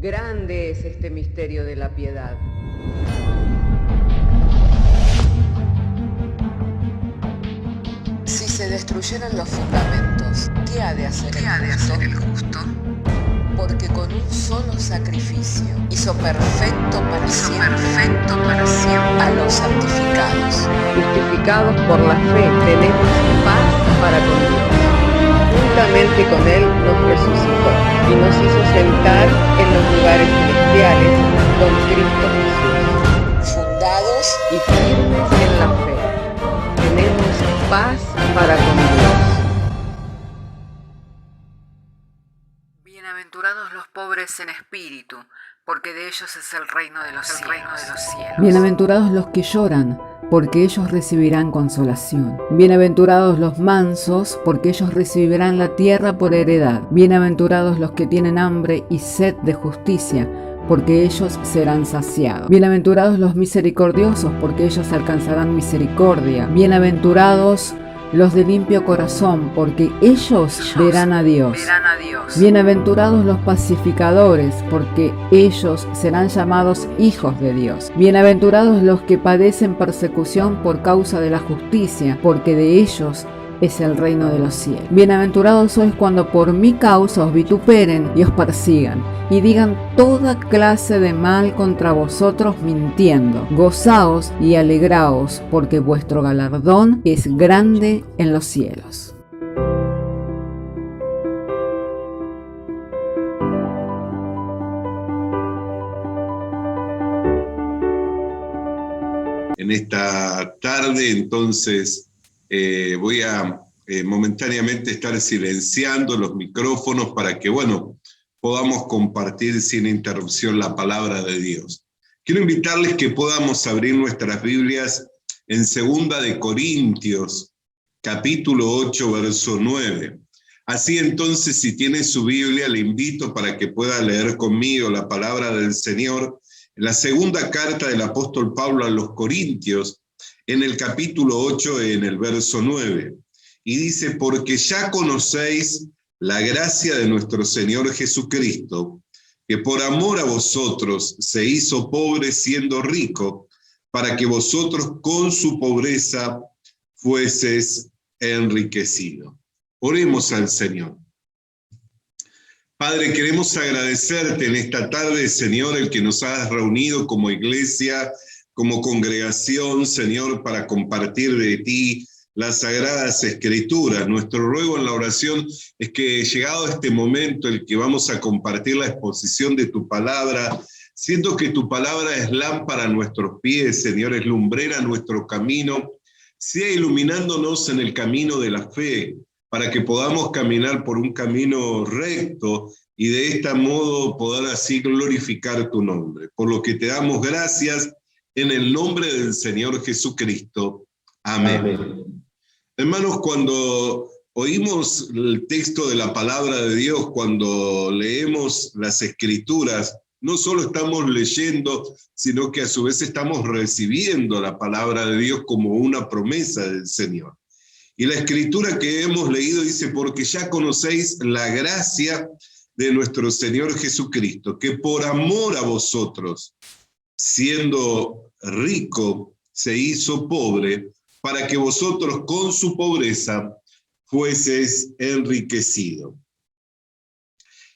Grande es este misterio de la piedad. Si se destruyeran los fundamentos, ¿qué ha de hacer el justo? Porque con un solo sacrificio hizo perfecto para siempre a los santificados. Justificados por la fe, tenemos paz para con Dios. Juntamente con Él nos resucitó y nos hizo sentar en los lugares celestiales con Cristo Jesús. Fundados Y firmes en la fe, tenemos paz para con Dios. Bienaventurados los pobres en espíritu, porque de ellos es el reino de los cielos. Bienaventurados los que lloran, porque ellos recibirán consolación. Bienaventurados los mansos, porque ellos recibirán la tierra por heredad. Bienaventurados los que tienen hambre y sed de justicia, porque ellos serán saciados. Bienaventurados los misericordiosos, porque ellos alcanzarán misericordia. Bienaventurados los de limpio corazón, porque ellos verán a Dios. Bienaventurados los pacificadores, porque ellos serán llamados hijos de Dios. Bienaventurados los que padecen persecución por causa de la justicia, porque de ellos es el reino de los cielos. Bienaventurados sois cuando por mi causa os vituperen y os persigan, y digan toda clase de mal contra vosotros mintiendo. Gozaos y alegraos, porque vuestro galardón es grande en los cielos. En esta tarde, entonces, voy a momentáneamente estar silenciando los micrófonos para que, podamos compartir sin interrupción la palabra de Dios. Quiero invitarles que podamos abrir nuestras Biblias en 2 de Corintios, capítulo 8, verso 9. Así entonces, si tiene su Biblia, le invito para que pueda leer conmigo la palabra del Señor en la segunda carta del apóstol Pablo a los Corintios, en el capítulo 8, en el verso 9. Y dice: porque ya conocéis la gracia de nuestro Señor Jesucristo, que por amor a vosotros se hizo pobre siendo rico, para que vosotros con su pobreza fueseis enriquecidos. Oremos al Señor. Padre, queremos agradecerte en esta tarde, Señor, el que nos has reunido como iglesia, como congregación, Señor, para compartir de ti las sagradas escrituras. Nuestro ruego en la oración es que, llegado este momento, el que vamos a compartir la exposición de tu palabra, siento que tu palabra es lámpara a nuestros pies, Señor, es lumbrera a nuestro camino, sea iluminándonos en el camino de la fe, para que podamos caminar por un camino recto y de este modo poder así glorificar tu nombre. Por lo que te damos gracias en el nombre del Señor Jesucristo. Amén. Amén. Hermanos, cuando oímos el texto de la palabra de Dios, cuando leemos las Escrituras, no solo estamos leyendo, sino que a su vez estamos recibiendo la palabra de Dios como una promesa del Señor. Y la Escritura que hemos leído dice: porque ya conocéis la gracia de nuestro Señor Jesucristo, que por amor a vosotros, siendo rico, se hizo pobre, para que vosotros con su pobreza fueseis enriquecidos.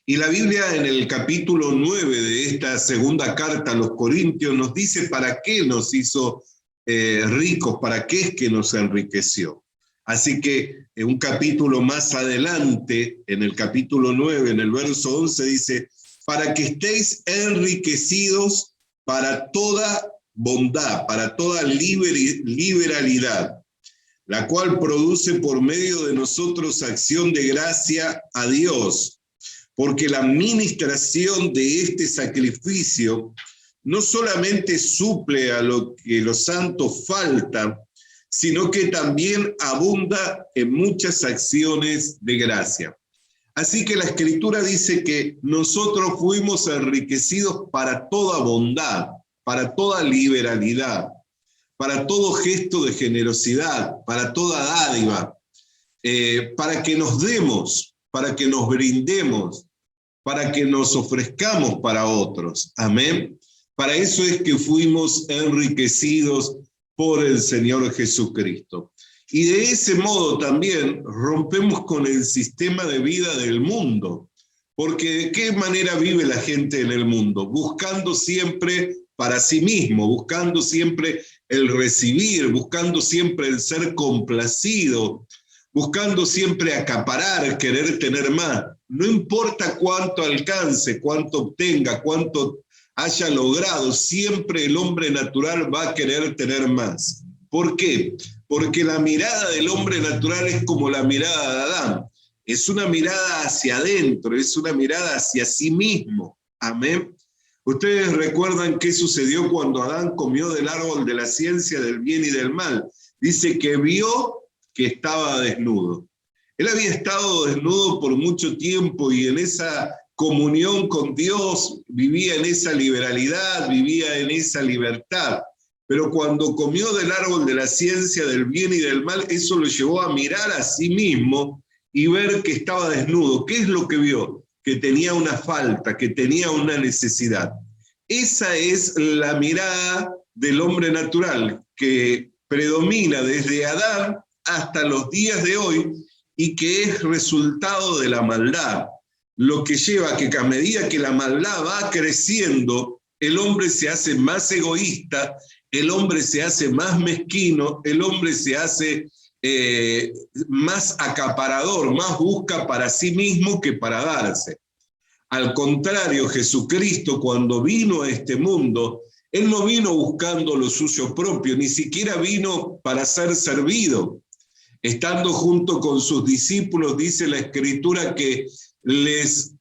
Y la Biblia en el capítulo 9 de esta segunda carta a los Corintios nos dice para qué nos hizo ricos, para qué es que nos enriqueció. Así que en un capítulo más adelante, en el capítulo 9, en el verso 11, dice: para que estéis enriquecidos para toda bondad, para toda liberalidad, la cual produce por medio de nosotros acción de gracia a Dios, porque la ministración de este sacrificio no solamente suple a lo que los santos falta, sino que también abunda en muchas acciones de gracia. Así que la Escritura dice que nosotros fuimos enriquecidos para toda bondad, para toda liberalidad, para todo gesto de generosidad, para toda dádiva, para que nos demos, para que nos brindemos, para que nos ofrezcamos para otros. Amén. Para eso es que fuimos enriquecidos por el Señor Jesucristo. Y de ese modo también rompemos con el sistema de vida del mundo. Porque ¿de qué manera vive la gente en el mundo? Buscando siempre para sí mismo, buscando siempre el recibir, buscando siempre el ser complacido, buscando siempre acaparar, querer tener más. No importa cuánto alcance, cuánto obtenga, cuánto haya logrado, siempre el hombre natural va a querer tener más. ¿Por qué? Porque la mirada del hombre natural es como la mirada de Adán. Es una mirada hacia adentro, es una mirada hacia sí mismo. Amén. Ustedes recuerdan qué sucedió cuando Adán comió del árbol de la ciencia del bien y del mal. Dice que vio que estaba desnudo. Él había estado desnudo por mucho tiempo y en esa comunión con Dios vivía en esa liberalidad, vivía en esa libertad. Pero cuando comió del árbol de la ciencia del bien y del mal, eso lo llevó a mirar a sí mismo y ver que estaba desnudo. ¿Qué es lo que vio? Que tenía una falta, que tenía una necesidad. Esa es la mirada del hombre natural que predomina desde Adán hasta los días de hoy y que es resultado de la maldad, lo que lleva a que a medida que la maldad va creciendo, el hombre se hace más egoísta, el hombre se hace más mezquino, el hombre se hace más acaparador, más busca para sí mismo que para darse. Al contrario, Jesucristo cuando vino a este mundo, Él no vino buscando lo suyo propio, ni siquiera vino para ser servido. Estando junto con sus discípulos, dice la Escritura que les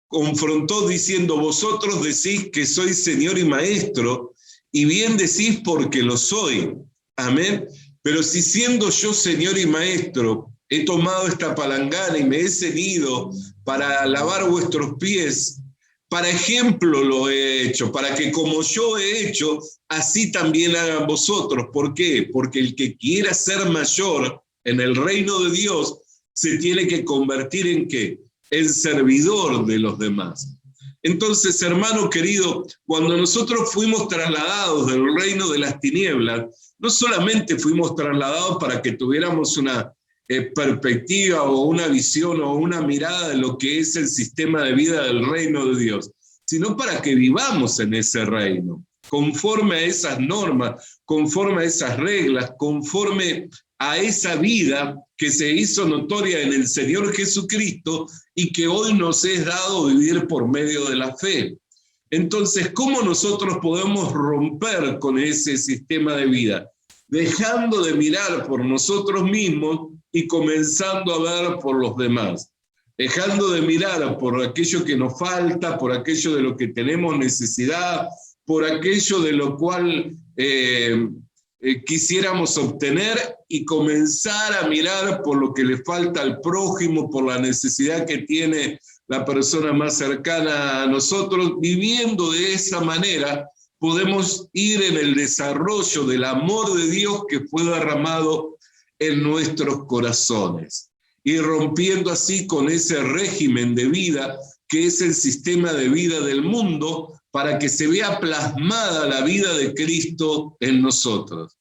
confrontó diciendo: vosotros decís que soy Señor y Maestro, y bien decís porque lo soy. Amén. Pero si siendo yo Señor y Maestro, he tomado esta palangana y me he ceñido para lavar vuestros pies, para ejemplo lo he hecho, para que como yo he hecho, así también hagan vosotros. ¿Por qué? Porque el que quiera ser mayor en el reino de Dios se tiene que convertir en ¿qué? En servidor de los demás. Entonces, hermano querido, cuando nosotros fuimos trasladados del reino de las tinieblas, no solamente fuimos trasladados para que tuviéramos una perspectiva o una visión o una mirada de lo que es el sistema de vida del reino de Dios, sino para que vivamos en ese reino, conforme a esas normas, conforme a esas reglas, conforme a esa vida que se hizo notoria en el Señor Jesucristo y que hoy nos es dado vivir por medio de la fe. Entonces, ¿cómo nosotros podemos romper con ese sistema de vida? Dejando de mirar por nosotros mismos y comenzando a ver por los demás. Dejando de mirar por aquello que nos falta, por aquello de lo que tenemos necesidad, por aquello de lo cual quisiéramos obtener y comenzar a mirar por lo que le falta al prójimo, por la necesidad que tiene la persona más cercana a nosotros. Viviendo de esa manera, podemos ir en el desarrollo del amor de Dios que fue derramado en nuestros corazones, y rompiendo así con ese régimen de vida que es el sistema de vida del mundo, para que se vea plasmada la vida de Cristo en nosotros.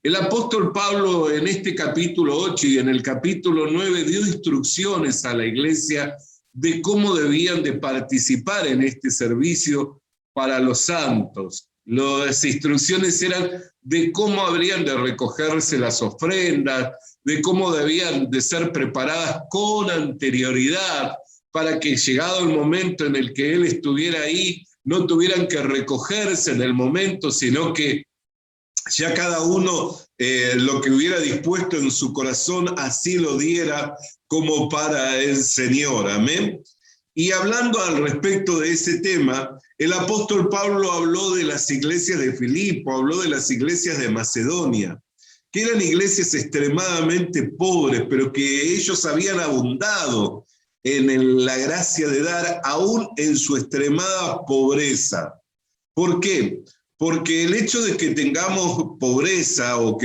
El apóstol Pablo en este capítulo 8 y en el capítulo 9 dio instrucciones a la iglesia de cómo debían de participar en este servicio para los santos. Las instrucciones eran de cómo habrían de recogerse las ofrendas, de cómo debían de ser preparadas con anterioridad, para que llegado el momento en el que él estuviera ahí, no tuvieran que recogerse en el momento, sino que ya cada uno lo que hubiera dispuesto en su corazón así lo diera como para el Señor. Amén. Y hablando al respecto de ese tema, el apóstol Pablo habló de las iglesias de Filipo, habló de las iglesias de Macedonia, que eran iglesias extremadamente pobres, pero que ellos habían abundado en la gracia de dar, aún en su extremada pobreza. ¿Por qué? Porque el hecho de que tengamos pobreza o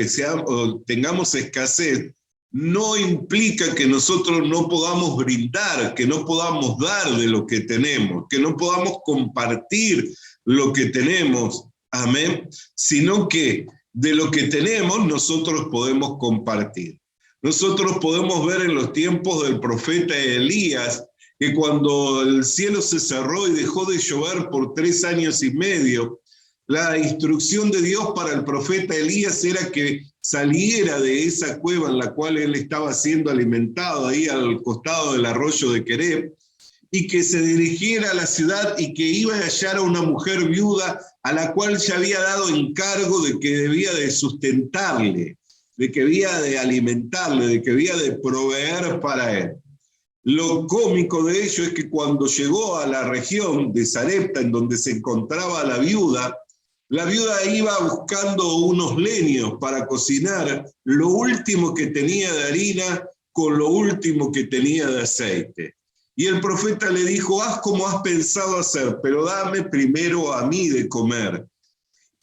tengamos escasez no implica que nosotros no podamos brindar, que no podamos dar de lo que tenemos, que no podamos compartir lo que tenemos, amén, sino que de lo que tenemos nosotros podemos compartir. Nosotros podemos ver en los tiempos del profeta Elías que cuando el cielo se cerró y dejó de llover por 3 años y medio, la instrucción de Dios para el profeta Elías era que saliera de esa cueva en la cual él estaba siendo alimentado, ahí al costado del arroyo de Quereb, y que se dirigiera a la ciudad y que iba a hallar a una mujer viuda a la cual ya había dado encargo de que debía de sustentarle, de que debía de alimentarle, de que debía de proveer para él. Lo cómico de ello es que cuando llegó a la región de Sarepta, en donde se encontraba la viuda iba buscando unos leños para cocinar lo último que tenía de harina con lo último que tenía de aceite. Y el profeta le dijo, haz como has pensado hacer, pero dame primero a mí de comer.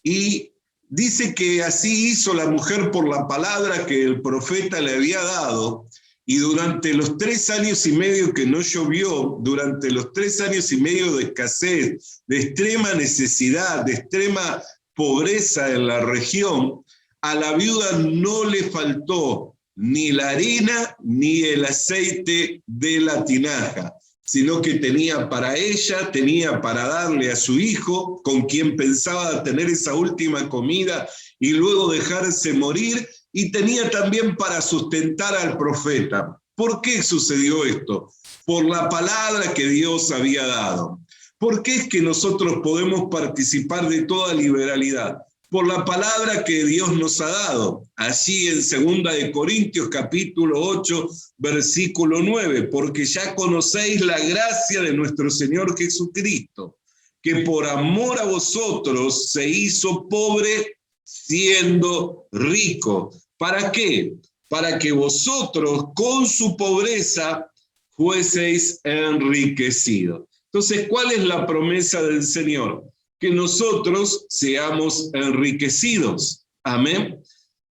Y dice que así hizo la mujer por la palabra que el profeta le había dado, y durante los 3 años y medio que no llovió, durante los 3 años y medio de escasez, de extrema necesidad, de extrema pobreza en la región, a la viuda no le faltó ni la harina ni el aceite de la tinaja, sino que tenía para ella, tenía para darle a su hijo, con quien pensaba tener esa última comida y luego dejarse morir, y tenía también para sustentar al profeta. ¿Por qué sucedió esto? Por la palabra que Dios había dado. ¿Por qué es que nosotros podemos participar de toda liberalidad? Por la palabra que Dios nos ha dado. Allí en 2 de Corintios capítulo 8, versículo 9, porque ya conocéis la gracia de nuestro Señor Jesucristo, que por amor a vosotros se hizo pobre siendo rico. ¿Para qué? Para que vosotros con su pobreza fueseis enriquecidos. Entonces, ¿cuál es la promesa del Señor? Que nosotros seamos enriquecidos. Amén.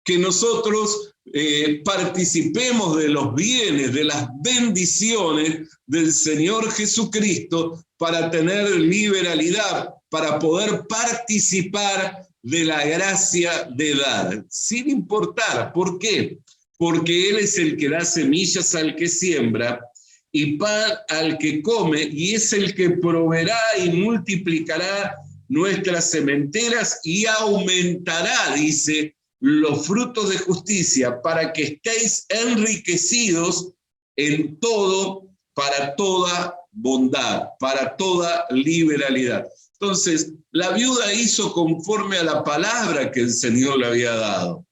Que nosotros participemos de los bienes, de las bendiciones del Señor Jesucristo para tener liberalidad, para poder participar de la gracia de dar, sin importar. ¿Por qué? Porque Él es el que da semillas al que siembra y pan al que come, y es el que proveerá y multiplicará nuestras sementeras y aumentará, dice, los frutos de justicia, para que estéis enriquecidos en todo, para toda bondad, para toda liberalidad. Entonces, la viuda hizo conforme a la palabra que el Señor le había dado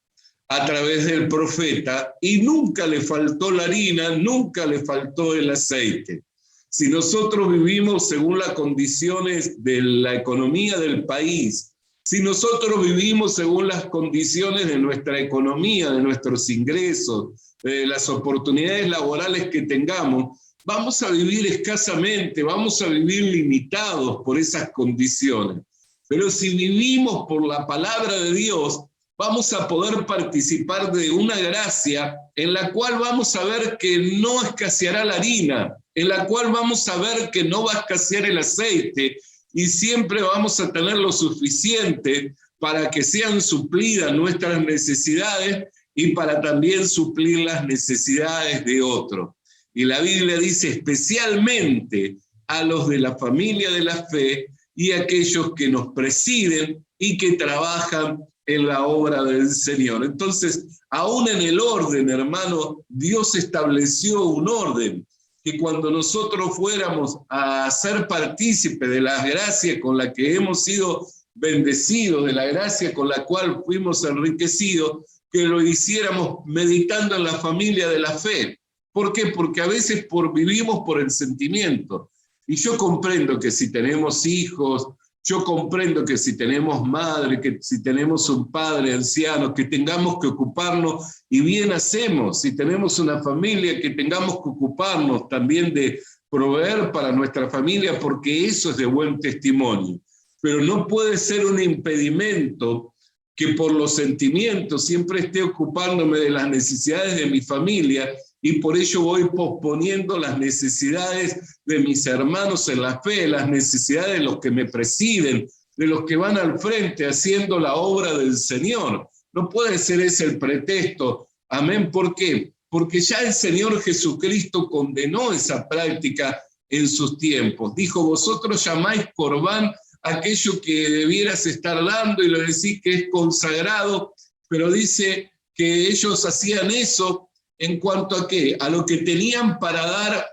a través del profeta, y nunca le faltó la harina, nunca le faltó el aceite. Si nosotros vivimos según las condiciones de la economía del país, si nosotros vivimos según las condiciones de nuestra economía, de nuestros ingresos, de las oportunidades laborales que tengamos, vamos a vivir escasamente, vamos a vivir limitados por esas condiciones. Pero si vivimos por la palabra de Dios, vamos a poder participar de una gracia en la cual vamos a ver que no escaseará la harina, en la cual vamos a ver que no va a escasear el aceite, y siempre vamos a tener lo suficiente para que sean suplidas nuestras necesidades y para también suplir las necesidades de otros. Y la Biblia dice especialmente a los de la familia de la fe y a aquellos que nos presiden y que trabajan en la obra del Señor. Entonces, aún en el orden, hermano, Dios estableció un orden, que cuando nosotros fuéramos a ser partícipes de la gracia con la que hemos sido bendecidos, de la gracia con la cual fuimos enriquecidos, que lo hiciéramos meditando en la familia de la fe. ¿Por qué? Porque a veces vivimos por el sentimiento. Y yo comprendo que si tenemos hijos, yo comprendo que si tenemos madre, que si tenemos un padre anciano, que tengamos que ocuparnos, y bien hacemos, si tenemos una familia, que tengamos que ocuparnos también de proveer para nuestra familia, porque eso es de buen testimonio. Pero no puede ser un impedimento que por los sentimientos siempre esté ocupándome de las necesidades de mi familia, y por ello voy posponiendo las necesidades de mis hermanos en la fe, las necesidades de los que me presiden, de los que van al frente haciendo la obra del Señor. No puede ser ese el pretexto. Amén. ¿Por qué? Porque ya el Señor Jesucristo condenó esa práctica en sus tiempos. Dijo, vosotros llamáis corbán aquello que debieras estar dando y lo decís que es consagrado, pero dice que ellos hacían eso en cuanto a qué, a lo que tenían para dar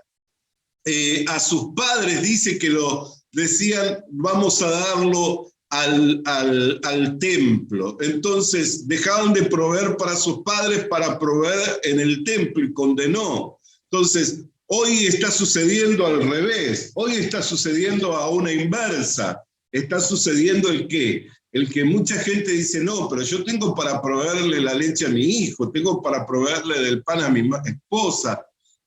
a sus padres. Dice que lo decían, vamos a darlo al templo. Entonces dejaban de proveer para sus padres para proveer en el templo, y condenó. Entonces hoy está sucediendo al revés, hoy está sucediendo a una inversa. Está sucediendo el qué, el que mucha gente dice, no, pero yo tengo para proveerle la leche a mi hijo, tengo para proveerle del pan a mi esposa,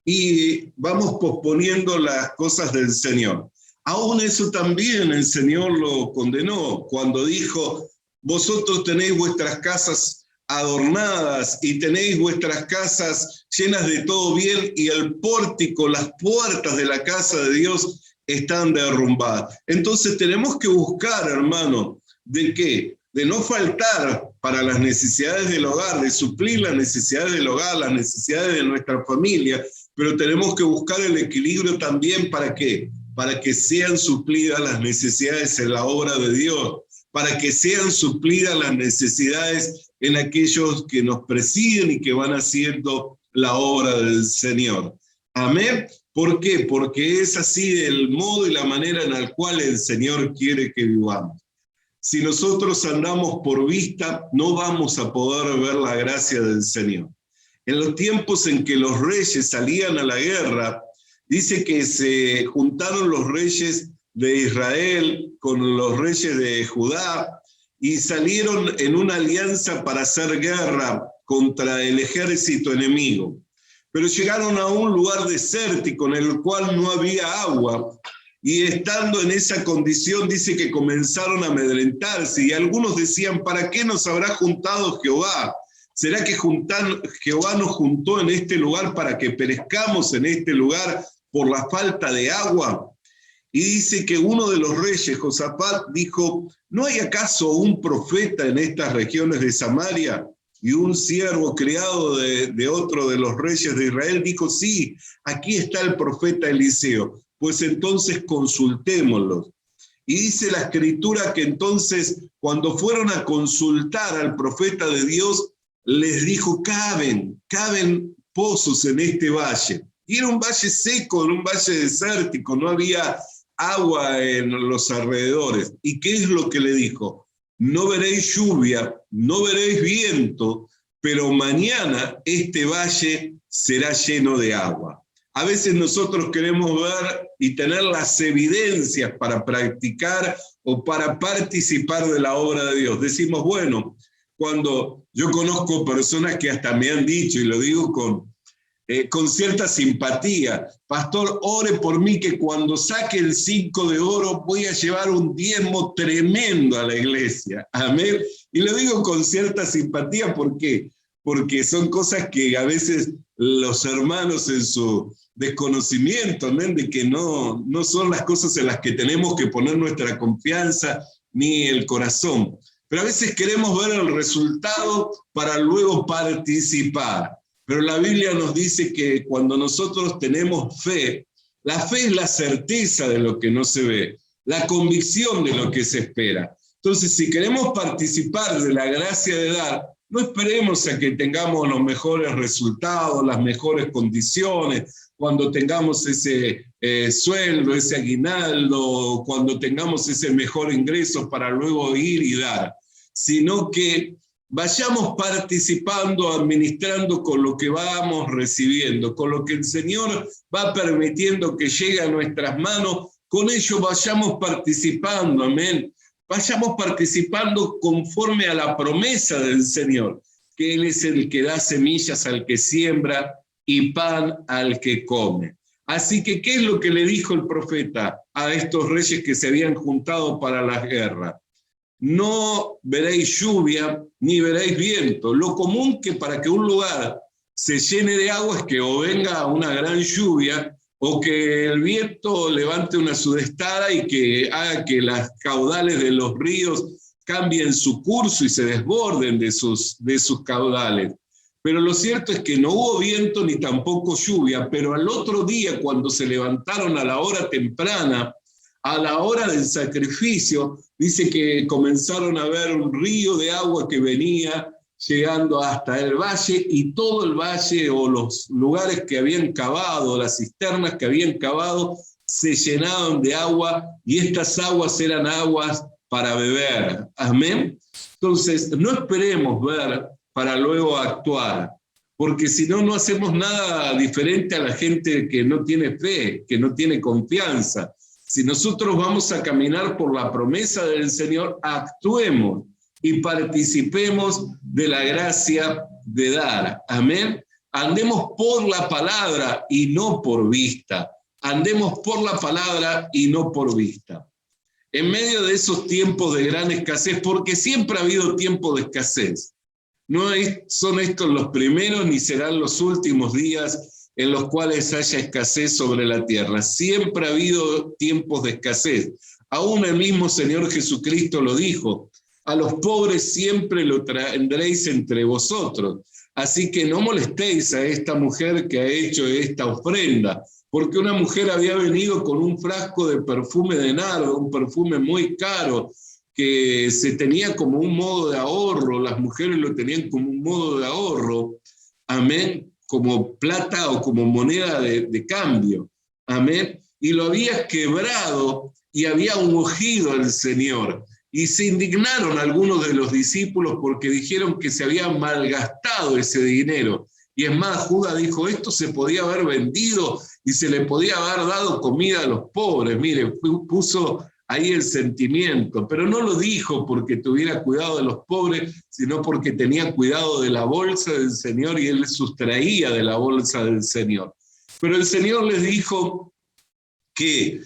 y vamos posponiendo las cosas del Señor. Aún eso también el Señor lo condenó, cuando dijo, vosotros tenéis vuestras casas adornadas y tenéis vuestras casas llenas de todo bien, y el pórtico, las puertas de la casa de Dios están derrumbadas. Entonces tenemos que buscar, hermano, ¿de qué? De no faltar para las necesidades del hogar, de suplir las necesidades del hogar, las necesidades de nuestra familia, pero tenemos que buscar el equilibrio también. ¿Para qué? Para que sean suplidas las necesidades en la obra de Dios, para que sean suplidas las necesidades en aquellos que nos presiden y que van haciendo la obra del Señor. Amén. ¿Por qué? Porque es así el modo y la manera en la cual el Señor quiere que vivamos. Si nosotros andamos por vista, no vamos a poder ver la gracia del Señor. En los tiempos en que los reyes salían a la guerra, dice que se juntaron los reyes de Israel con los reyes de Judá y salieron en una alianza para hacer guerra contra el ejército enemigo. Pero llegaron a un lugar desértico en el cual no había agua, y estando en esa condición dice que comenzaron a amedrentarse, y algunos decían, ¿para qué nos habrá juntado Jehová? ¿Será que Jehová nos juntó en este lugar para que perezcamos en este lugar por la falta de agua? Y dice que uno de los reyes, Josafat, dijo, ¿no hay acaso un profeta en estas regiones de Samaria? Y un siervo criado de otro de los reyes de Israel dijo, sí, aquí está el profeta Eliseo, pues entonces consultémoslo. Y dice la escritura que entonces cuando fueron a consultar al profeta de Dios, les dijo, caben pozos en este valle. Y era un valle seco, era un valle desértico, no había agua en los alrededores. ¿Y qué es lo que le dijo? No veréis lluvia, no veréis viento, pero mañana este valle será lleno de agua. A veces nosotros queremos ver y tener las evidencias para practicar o para participar de la obra de Dios. Decimos, bueno, cuando yo conozco personas que hasta me han dicho, y lo digo con cierta simpatía, pastor, ore por mí que cuando saque el 5 de oro voy a llevar un diezmo tremendo a la iglesia. Amén. Y lo digo con cierta simpatía, ¿por qué? Porque son cosas que a veces los hermanos en su desconocimiento, amén, de que no son las cosas en las que tenemos que poner nuestra confianza ni el corazón. Pero a veces queremos ver el resultado para luego participar. Pero la Biblia nos dice que cuando nosotros tenemos fe, la fe es la certeza de lo que no se ve, la convicción de lo que se espera. Entonces, si queremos participar de la gracia de dar, no esperemos a que tengamos los mejores resultados, las mejores condiciones, cuando tengamos ese sueldo, ese aguinaldo, cuando tengamos ese mejor ingreso para luego ir y dar, sino que vayamos participando, administrando con lo que vamos recibiendo, con lo que el Señor va permitiendo que llegue a nuestras manos, con ello vayamos participando, amén. Vayamos participando conforme a la promesa del Señor, que Él es el que da semillas al que siembra y pan al que come. Así que, ¿qué es lo que le dijo el profeta a estos reyes que se habían juntado para la guerra? no veréis lluvia ni veréis viento. Lo común que para que un lugar se llene de agua es que o venga una gran lluvia o que el viento levante una sudestada y que haga que las caudales de los ríos cambien su curso y se desborden de sus caudales. Pero lo cierto es que no hubo viento ni tampoco lluvia, pero al otro día, cuando se levantaron a la hora temprana, a la hora del sacrificio, dice que comenzaron a ver un río de agua que venía llegando hasta el valle, y todo el valle o los lugares que habían cavado, las cisternas que habían cavado, se llenaron de agua, y estas aguas eran aguas para beber. Amén. Entonces, no esperemos ver para luego actuar, porque si no, no hacemos nada diferente a la gente que no tiene fe, que no tiene confianza. Si nosotros vamos a caminar por la promesa del Señor, actuemos y participemos de la gracia de dar. Amén. Andemos por la palabra y no por vista. Andemos por la palabra y no por vista. En medio de esos tiempos de gran escasez, porque siempre ha habido tiempos de escasez, no son estos los primeros ni serán los últimos días en los cuales haya escasez sobre la tierra. Siempre ha habido tiempos de escasez. Aún el mismo Señor Jesucristo lo dijo: a los pobres siempre lo tendréis entre vosotros. Así que no molestéis a esta mujer que ha hecho esta ofrenda, porque una mujer había venido con un frasco de perfume de nardo, un perfume muy caro, que se tenía como un modo de ahorro, las mujeres lo tenían como un modo de ahorro, amén, como plata o como moneda de cambio, amén, y lo había quebrado y había ungido al Señor. Y se indignaron algunos de los discípulos porque dijeron que se había malgastado ese dinero. Y es más, Judas dijo, esto se podía haber vendido y se le podía haber dado comida a los pobres. Mire, puso ahí el sentimiento, pero no lo dijo porque tuviera cuidado de los pobres, sino porque tenía cuidado de la bolsa del Señor y él sustraía de la bolsa del Señor. Pero el Señor les dijo que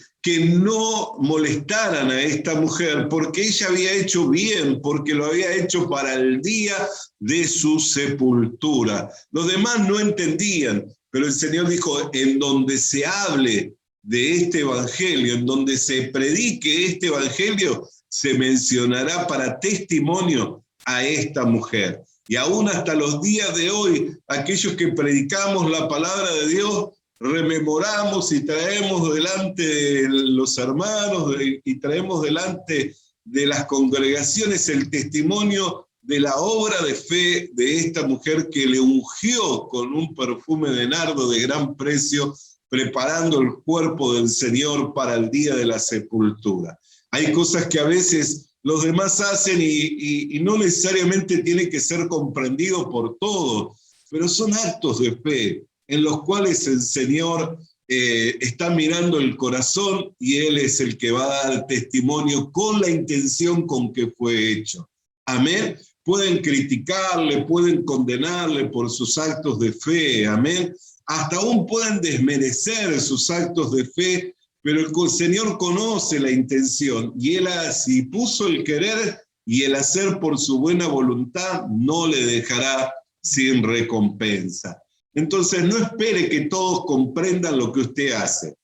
no molestaran a esta mujer porque ella había hecho bien, porque lo había hecho para el día de su sepultura. Los demás no entendían, pero el Señor dijo, en donde se hable de este evangelio, en donde se predique este evangelio, se mencionará para testimonio a esta mujer. Y aún hasta los días de hoy, aquellos que predicamos la palabra de Dios, rememoramos y traemos delante de los hermanos y traemos delante de las congregaciones el testimonio de la obra de fe de esta mujer que le ungió con un perfume de nardo de gran precio, preparando el cuerpo del Señor para el día de la sepultura. Hay cosas que a veces los demás hacen y no necesariamente tiene que ser comprendido por todos, pero son actos de fe en los cuales el Señor está mirando el corazón y Él es el que va a dar testimonio con la intención con que fue hecho. Amén. Pueden criticarle, pueden condenarle por sus actos de fe, amén. Hasta aún pueden desmerecer sus actos de fe, pero el Señor conoce la intención y Él así puso el querer y el hacer por su buena voluntad, no le dejará sin recompensa. Entonces no espere que todos comprendan lo que usted hace.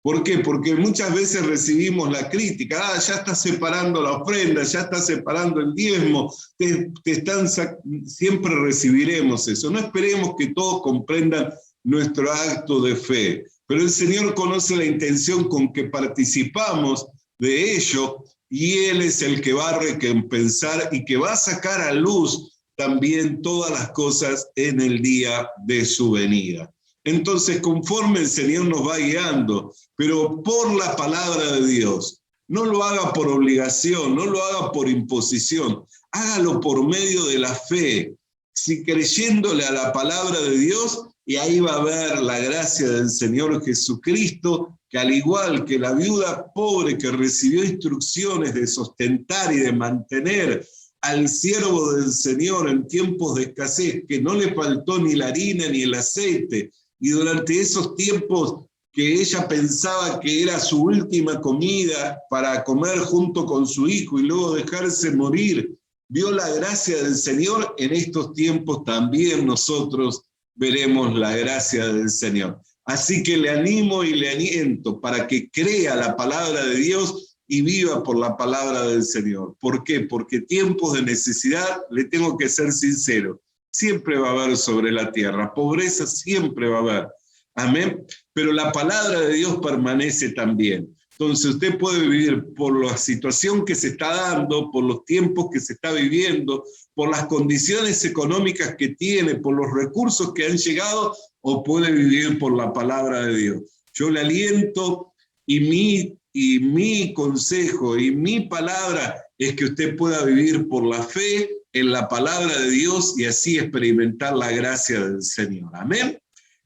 ¿Por qué? Porque muchas veces recibimos la crítica, ya estás separando la ofrenda, ya estás separando el diezmo, siempre recibiremos eso. No esperemos que todos comprendan nuestro acto de fe, pero el Señor conoce la intención con que participamos de ello y Él es el que va a recompensar y que va a sacar a luz también todas las cosas en el día de su venida. Entonces, conforme el Señor nos va guiando, pero por la palabra de Dios, no lo haga por obligación, no lo haga por imposición, hágalo por medio de la fe, si creyéndole a la palabra de Dios, y ahí va a ver la gracia del Señor Jesucristo, que al igual que la viuda pobre que recibió instrucciones de sostentar y de mantener al siervo del Señor en tiempos de escasez, que no le faltó ni la harina ni el aceite, y durante esos tiempos que ella pensaba que era su última comida para comer junto con su hijo y luego dejarse morir, vio la gracia del Señor. En estos tiempos también nosotros veremos la gracia del Señor. Así que le animo y le aliento para que crea la palabra de Dios y viva por la palabra del Señor. ¿Por qué? Porque tiempos de necesidad, le tengo que ser sincero, siempre va a haber sobre la tierra, pobreza siempre va a haber. Amén. Pero la palabra de Dios permanece también. Entonces usted puede vivir por la situación que se está dando, por los tiempos que se está viviendo, por las condiciones económicas que tiene, por los recursos que han llegado, o puede vivir por la palabra de Dios. Yo le aliento y mi consejo y mi palabra es que usted pueda vivir por la fe en la palabra de Dios y así experimentar la gracia del Señor. Amén.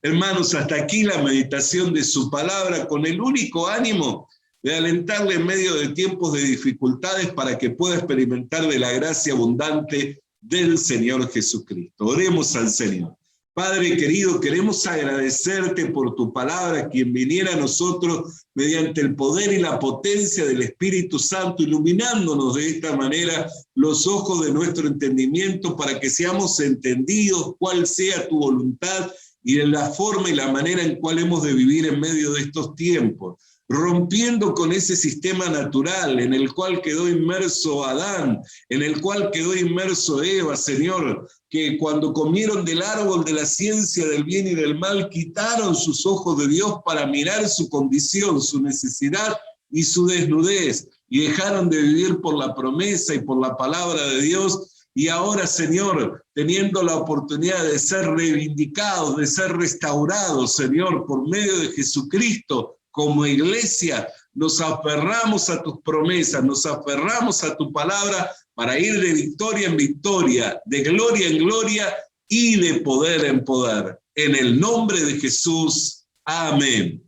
Hermanos, hasta aquí la meditación de su palabra con el único ánimo de alentarle en medio de tiempos de dificultades para que pueda experimentar de la gracia abundante del Señor Jesucristo. Oremos al Señor. Padre querido, queremos agradecerte por tu palabra, quien viniera a nosotros mediante el poder y la potencia del Espíritu Santo, iluminándonos de esta manera los ojos de nuestro entendimiento para que seamos entendidos cuál sea tu voluntad y de la forma y la manera en cual hemos de vivir en medio de estos tiempos, rompiendo con ese sistema natural en el cual quedó inmerso Adán, en el cual quedó inmerso Eva, Señor, que cuando comieron del árbol de la ciencia del bien y del mal, quitaron sus ojos de Dios para mirar su condición, su necesidad y su desnudez, y dejaron de vivir por la promesa y por la palabra de Dios. Y ahora, Señor, teniendo la oportunidad de ser reivindicados, de ser restaurados, Señor, por medio de Jesucristo, como iglesia, nos aferramos a tus promesas, nos aferramos a tu palabra para ir de victoria en victoria, de gloria en gloria y de poder en poder. En el nombre de Jesús, amén.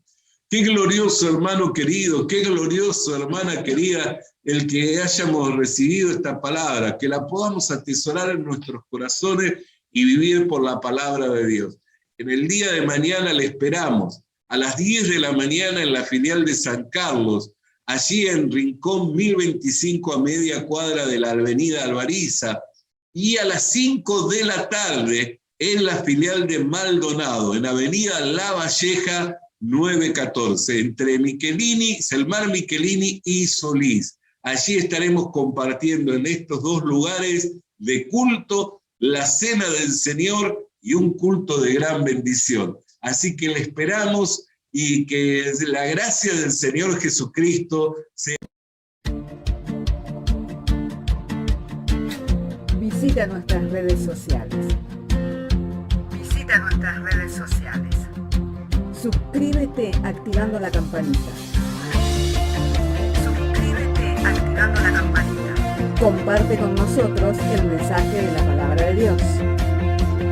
Qué glorioso, hermano querido, qué glorioso, hermana querida, el que hayamos recibido esta palabra, que la podamos atesorar en nuestros corazones y vivir por la palabra de Dios. En el día de mañana le esperamos, a las 10 de la mañana en la filial de San Carlos, allí en Rincón 1025 a media cuadra de la avenida Alvariza, y a las 5 de la tarde en la filial de Maldonado, en avenida La Valleja 914, entre Michelini, Selmar Michelini y Solís. Allí estaremos compartiendo en estos dos lugares de culto la cena del Señor y un culto de gran bendición. Así que le esperamos y que la gracia del Señor Jesucristo sea. Visita nuestras redes sociales. Visita nuestras redes sociales. Suscríbete activando la campanita. Suscríbete activando la campanita. Comparte con nosotros el mensaje de la palabra de Dios.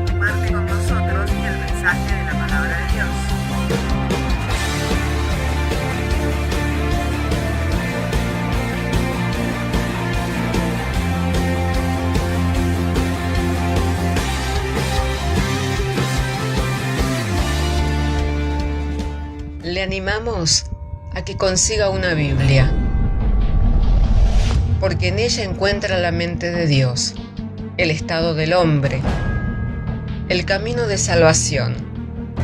Comparte con nosotros el mensaje de la palabra de Dios. Le animamos a que consiga una Biblia, porque en ella encuentra la mente de Dios, el estado del hombre, el camino de salvación,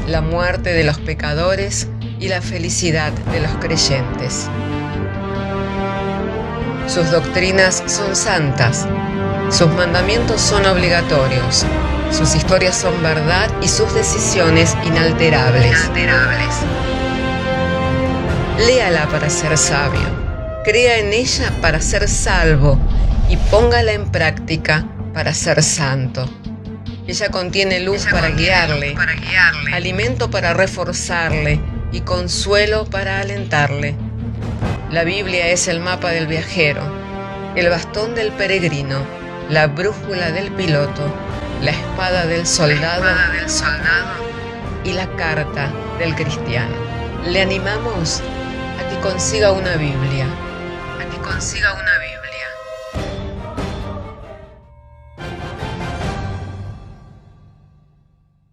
la muerte de los pecadores y la felicidad de los creyentes. Sus doctrinas son santas, sus mandamientos son obligatorios, sus historias son verdad y sus decisiones inalterables. Léala para ser sabio, crea en ella para ser salvo y póngala en práctica para ser santo. Ella contiene luz para guiarle, alimento para reforzarle y consuelo para alentarle. La Biblia es el mapa del viajero, el bastón del peregrino, la brújula del piloto, la espada del soldado y la carta del cristiano. Le animamos a que consiga una Biblia,